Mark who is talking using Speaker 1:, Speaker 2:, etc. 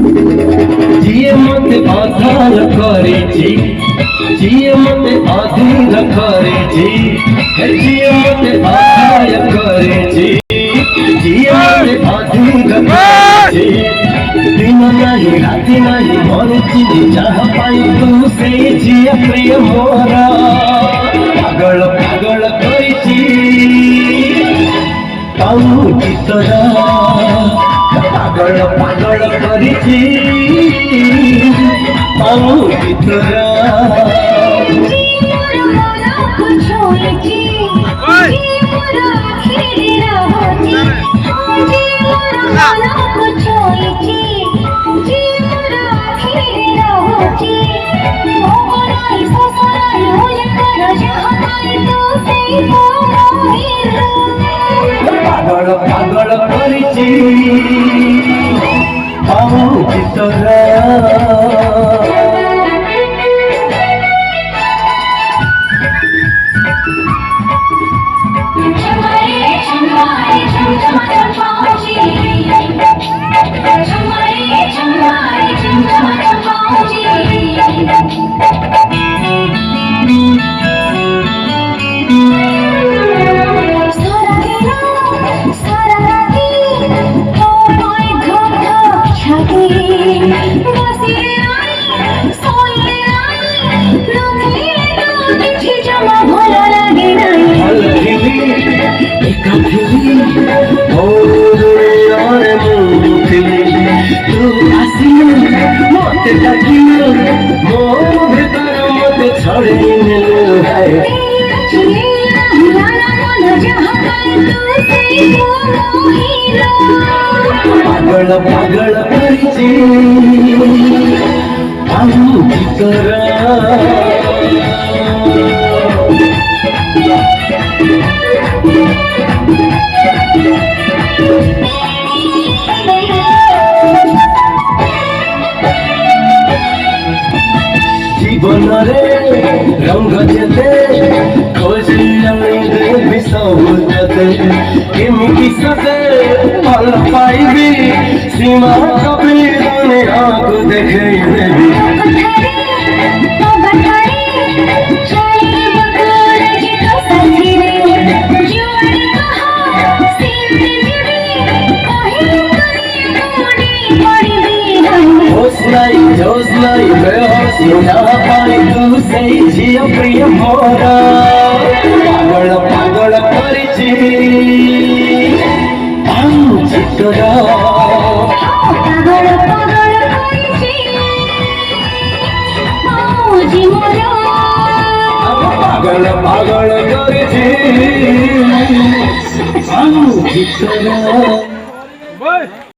Speaker 1: जिए मत आधार करे जी, जिए मत आधीन करे जी, जिए मत आधार करे जी, जिए मत आधीन करे जी। दिन नहीं राति नहीं मरुची जहाँ पाई तू से जिए प्रिय मोरा पागल पागल करिची पाऊ चितरा पागल पागल करिची पाऊ चितरा पागल पागल करिची पाऊ चितरा पागल पागल करिची पाऊ चितरा जीवन रे रंग जेते खोजी देवी सौजते केमिति सते फल पाइबी सीमा कभी दुनिया को देखे देवी जोश नहीं बेहोश जहाँ पाई तू से जिया प्रिय मोरा पागल पागल करिची पाऊ चितरा
Speaker 2: पागल पागल करिची पाऊजी मोरा
Speaker 1: पागल पागल करिची पाऊ चितरा।